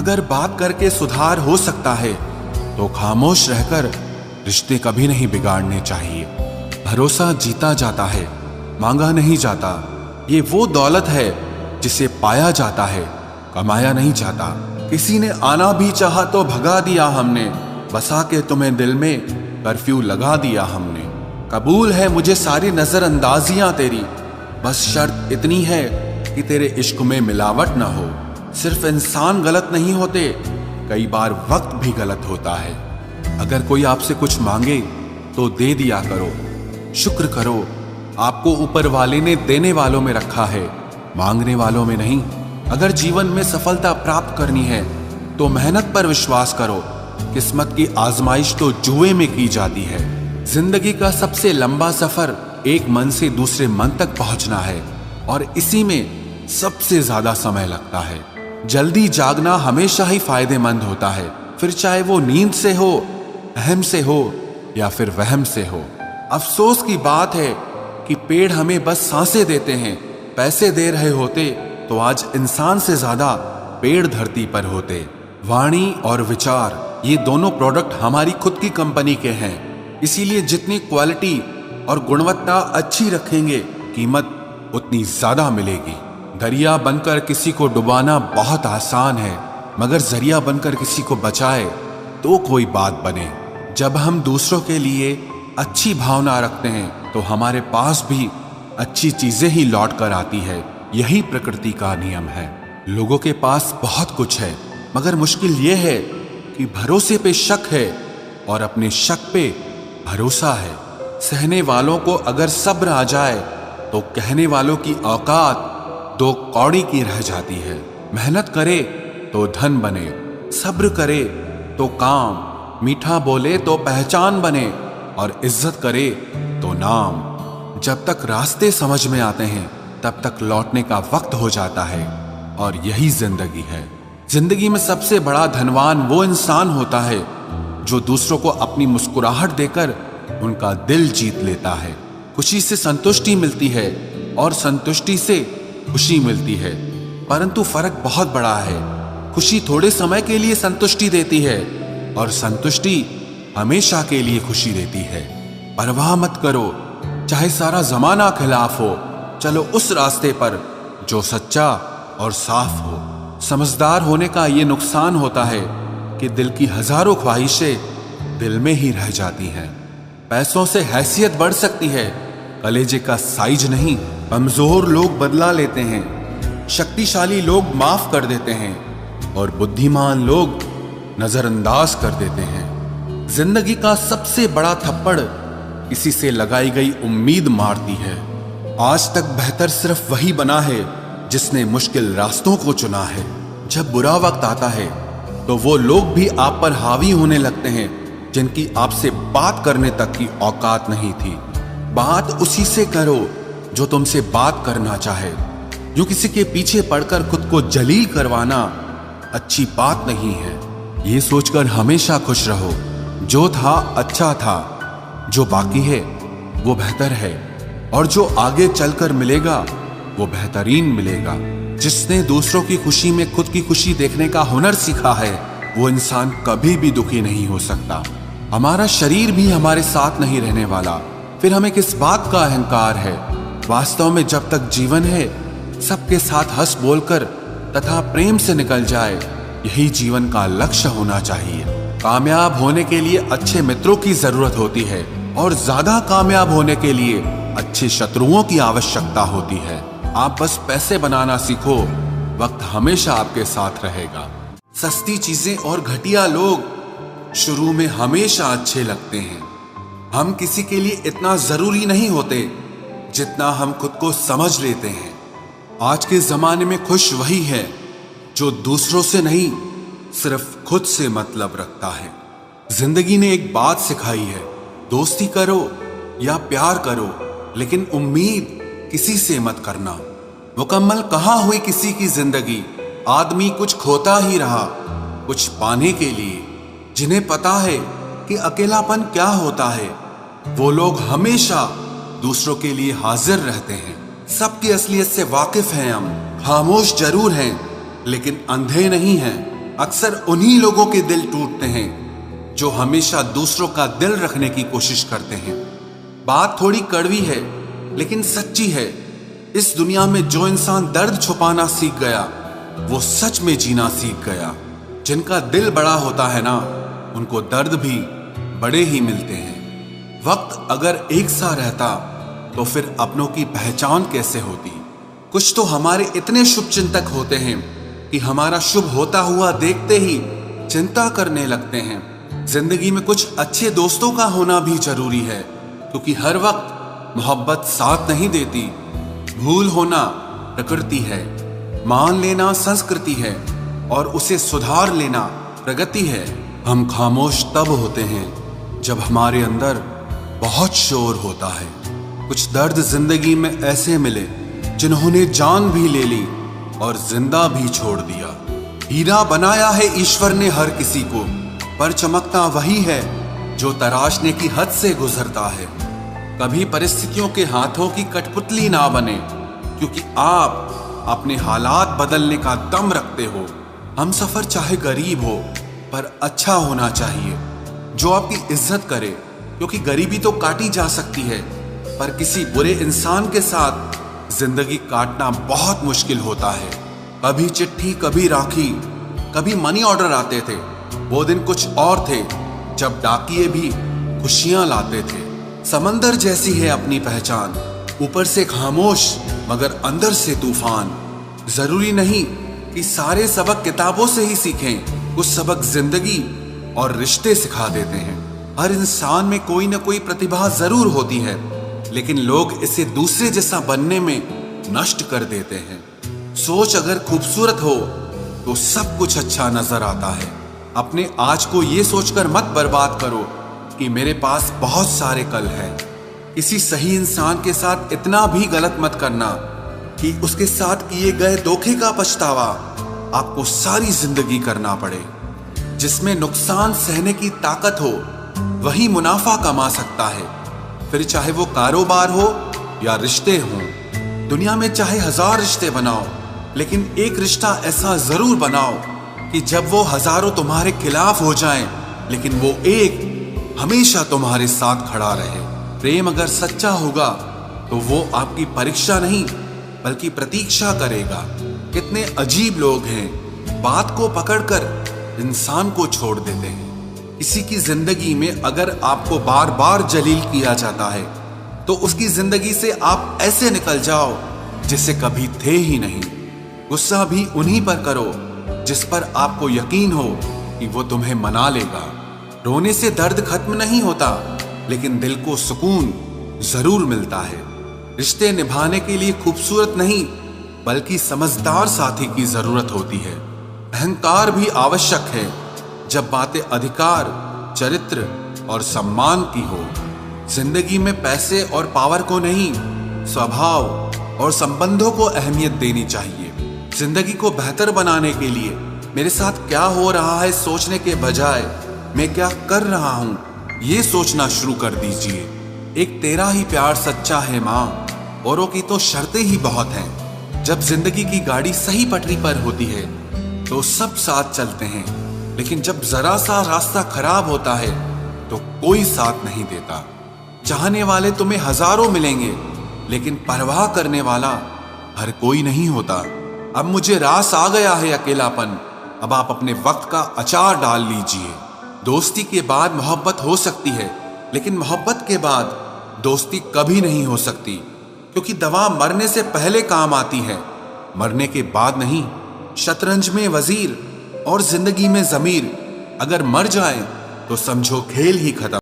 अगर बात करके सुधार हो सकता है तो खामोश रहकर रिश्ते कभी नहीं बिगाड़ने चाहिए। भरोसा जीता जाता है, मांगा नहीं जाता। ये वो दौलत है जिसे पाया जाता है, कमाया नहीं जाता। किसी ने आना भी चाहा तो भगा दिया हमने, बसा के तुम्हें दिल में कर्फ्यू लगा दिया हमने। कबूल है मुझे सारी नजरअंदाजियां तेरी, बस शर्त इतनी है कि तेरे इश्क में मिलावट ना हो। सिर्फ इंसान गलत नहीं होते, कई बार वक्त भी गलत होता है। अगर कोई आपसे कुछ मांगे तो दे दिया करो, शुक्र करो आपको ऊपर वाले ने देने वालों में रखा है, मांगने वालों में नहीं। अगर जीवन में सफलता प्राप्त करनी है तो मेहनत पर विश्वास करो, किस्मत की आजमाइश तो जुए में की जाती है। जिंदगी का सबसे लंबा सफर एक मन से दूसरे मन तक पहुंचना है और इसी में सबसे ज्यादा समय लगता है। जल्दी जागना हमेशा ही फायदेमंद होता है, फिर चाहे वो नींद से हो, अहम से हो या फिर वहम से हो। अफसोस की बात है कि पेड़ हमें बस सांसें देते हैं, पैसे दे रहे होते तो आज इंसान से ज्यादा पेड़ धरती पर होते। वाणी और विचार ये दोनों प्रोडक्ट हमारी खुद की कंपनी के हैं, इसीलिए जितनी क्वालिटी और गुणवत्ता अच्छी रखेंगे कीमत उतनी ज्यादा मिलेगी। दरिया बनकर किसी को डुबाना बहुत आसान है, मगर जरिया बनकर किसी को बचाए तो कोई बात बने। जब हम दूसरों के लिए अच्छी भावना रखते हैं तो हमारे पास भी अच्छी चीजें ही लौट कर आती है। यही प्रकृति का नियम है। लोगों के पास बहुत कुछ है, मगर मुश्किल यह है कि भरोसे पे शक है और अपने शक पे भरोसा है। सहने वालों को अगर सब्र आ जाए तो कहने वालों की औकात दो कौड़ी की रह जाती है। मेहनत करे तो धन बने, सब्र करे तो काम, मीठा बोले तो पहचान बने और इज्जत करे तो नाम। जब तक रास्ते समझ में आते हैं तब तक लौटने का वक्त हो जाता है और यही जिंदगी है। जिंदगी में सबसे बड़ा धनवान वो इंसान होता है जो दूसरों को अपनी मुस्कुराहट देकर उनका दिल जीत लेता है। खुशी से संतुष्टि मिलती है और संतुष्टि से खुशी मिलती है, परंतु फर्क बहुत बड़ा है। खुशी थोड़े समय के लिए संतुष्टि देती है और संतुष्टि हमेशा के लिए खुशी देती है। परवाह मत करो, चाहे सारा जमाना खिलाफ हो, चलो उस रास्ते पर जो सच्चा और साफ हो। समझदार होने का ये नुकसान होता है कि दिल की हजारों ख्वाहिशें दिल में ही रह जाती हैं। पैसों से हैसियत बढ़ सकती है, कलेजे का साइज नहीं। कमजोर लोग बदला लेते हैं, शक्तिशाली लोग माफ कर देते हैं और बुद्धिमान लोग नजरअंदाज कर देते हैं। जिंदगी का सबसे बड़ा थप्पड़ किसी से लगाई गई उम्मीद मारती है। आज तक बेहतर सिर्फ वही बना है जिसने मुश्किल रास्तों को चुना है। जब बुरा वक्त आता है तो वो लोग भी आप पर हावी होने लगते हैं जिनकी आपसे बात करने तक की औकात नहीं थी। बात उसी से करो जो तुमसे बात करना चाहे। जो किसी के पीछे पड़कर खुद को जलील करवाना अच्छी बात नहीं है। ये सोचकर हमेशा खुश रहो, जो था अच्छा था, जो बाकी है वो बेहतर है और जो आगे चलकर मिलेगा वो बेहतरीन मिलेगा। जिसने दूसरों की खुशी में खुद की खुशी देखने का हुनर सीखा है वो इंसान कभी भी दुखी नहीं हो सकता। हमारा शरीर भी हमारे साथ नहीं रहने वाला, फिर हमें किस बात का अहंकार है। वास्तव में जब तक जीवन है सबके साथ हंस बोलकर तथा प्रेम से निकल जाए, यही जीवन का लक्ष्य होना चाहिए। कामयाब होने के लिए अच्छे मित्रों की जरूरत होती है और ज्यादा कामयाब होने के लिए अच्छे शत्रुओं की आवश्यकता होती है। आप बस पैसे बनाना सीखो, वक्त हमेशा आपके साथ रहेगा। सस्ती चीजें और घटिया लोग शुरू में हमेशा अच्छे लगते हैं। हम किसी के लिए इतना जरूरी नहीं होते जितना हम खुद को समझ लेते हैं। आज के जमाने में खुश वही है जो दूसरों से नहीं सिर्फ खुद से मतलब रखता है। जिंदगी ने एक बात सिखाई है, दोस्ती करो या प्यार करो, लेकिन उम्मीद किसी से मत करना। मुकम्मल कहाँ हुई किसी की जिंदगी, आदमी कुछ खोता ही रहा कुछ पाने के लिए। जिन्हें पता है कि अकेलापन क्या होता है वो लोग हमेशा दूसरों के लिए हाजिर रहते हैं। सबकी असलियत से वाकिफ हैं हम, खामोश जरूर हैं लेकिन अंधे नहीं हैं। अक्सर उन्हीं लोगों के दिल टूटते हैं जो हमेशा दूसरों का दिल रखने की कोशिश करते हैं। बात थोड़ी कड़वी है लेकिन सच्ची है। इस दुनिया में जो इंसान दर्द छुपाना सीख गया वो सच में जीना सीख गया। जिनका दिल बड़ा होता है ना, उनको दर्द भी बड़े ही मिलते हैं। वक्त अगर एक सा रहता तो फिर अपनों की पहचान कैसे होती। कुछ तो हमारे इतने शुभ चिंतक होते हैं कि हमारा शुभ होता हुआ देखते ही चिंता करने लगते हैं। जिंदगी में कुछ अच्छे दोस्तों का होना भी जरूरी है, क्योंकि हर वक्त मोहब्बत साथ नहीं देती। भूल होना प्रकृति है, मान लेना संस्कृति है और उसे सुधार लेना प्रगति है। हम खामोश तब होते हैं जब हमारे अंदर बहुत शोर होता है। कुछ दर्द जिंदगी में ऐसे मिले जिन्होंने जान भी ले ली और जिंदा भी छोड़ दिया। हीरा बनाया है ईश्वर ने हर किसी को, पर चमकता वही है जो तराशने की हद से गुजरता है। कभी परिस्थितियों के हाथों की कठपुतली ना बने, क्योंकि आप अपने हालात बदलने का दम रखते हो। हम सफर चाहे गरीब हो पर अच्छा होना चाहिए, जो आपकी इज्जत करे, क्योंकि गरीबी तो काटी जा सकती है पर किसी बुरे इंसान के साथ जिंदगी काटना बहुत मुश्किल होता है। कभी चिट्ठी, कभी राखी, कभी मनी ऑर्डर आते थे। वो दिन कुछ और थे जब डाकिये भी खुशियां लाते थे। समंदर जैसी है अपनी पहचान, ऊपर से खामोश मगर अंदर से तूफान। जरूरी नहीं कि सारे सबक किताबों से ही सीखें, कुछ सबक जिंदगी और रिश्ते सिखा देते हैं। हर इंसान में कोई ना कोई प्रतिभा जरूर होती है, लेकिन लोग इसे दूसरे जैसा बनने में नष्ट कर देते हैं। सोच अगर खूबसूरत हो तो सब कुछ अच्छा नजर आता है। अपने आज को ये सोचकर मत बर्बाद करो कि मेरे पास बहुत सारे कल हैं। किसी सही इंसान के साथ इतना भी गलत मत करना कि उसके साथ किए गए धोखे का पछतावा आपको सारी जिंदगी करना पड़े। जिसमें नुकसान सहने की ताकत हो वही मुनाफा कमा सकता है, फिर चाहे वो कारोबार हो या रिश्ते हों। दुनिया में चाहे 1000 रिश्ते बनाओ, लेकिन एक रिश्ता ऐसा जरूर बनाओ कि जब वो हजारों तुम्हारे खिलाफ हो जाएं, लेकिन वो एक हमेशा तुम्हारे साथ खड़ा रहे। प्रेम अगर सच्चा होगा तो वो आपकी परीक्षा नहीं बल्कि प्रतीक्षा करेगा। कितने अजीब लोग हैं, बात को पकड़कर इंसान को छोड़ देते हैं। किसी की जिंदगी में अगर आपको बार बार जलील किया जाता है तो उसकी जिंदगी से आप ऐसे निकल जाओ जिसे कभी थे ही नहीं। गुस्सा भी उन्हीं पर करो जिस पर आपको यकीन हो कि वो तुम्हें मना लेगा। रोने से दर्द खत्म नहीं होता, लेकिन दिल को सुकून जरूर मिलता है। रिश्ते निभाने के लिए खूबसूरत नहीं बल्कि समझदार साथी की जरूरत होती है। अहंकार भी आवश्यक है जब बातें अधिकार, चरित्र और सम्मान की हो। जिंदगी में पैसे और पावर को नहीं, स्वभाव और संबंधों को अहमियत देनी चाहिए। जिंदगी को बेहतर बनाने के लिए मेरे साथ क्या हो रहा है सोचने के बजाय मैं क्या कर रहा हूं ये सोचना शुरू कर दीजिए। एक तेरा ही प्यार सच्चा है माँ, औरों की तो शर्तें ही बहुत हैं। जब जिंदगी की गाड़ी सही पटरी पर होती है तो सब साथ चलते हैं, लेकिन जब जरा सा रास्ता खराब होता है तो कोई साथ नहीं देता। चाहने वाले तुम्हें हजारों मिलेंगे, लेकिन परवाह करने वाला हर कोई नहीं होता। अब मुझे रास आ गया है अकेलापन, अब आप अपने वक्त का अचार डाल लीजिए। दोस्ती के बाद मोहब्बत हो सकती है, लेकिन मोहब्बत के बाद दोस्ती कभी नहीं हो सकती, क्योंकि दवा मरने से पहले काम आती है, मरने के बाद नहीं। शतरंज में वजीर और जिंदगी में जमीर अगर मर जाए तो समझो खेल ही खत्म।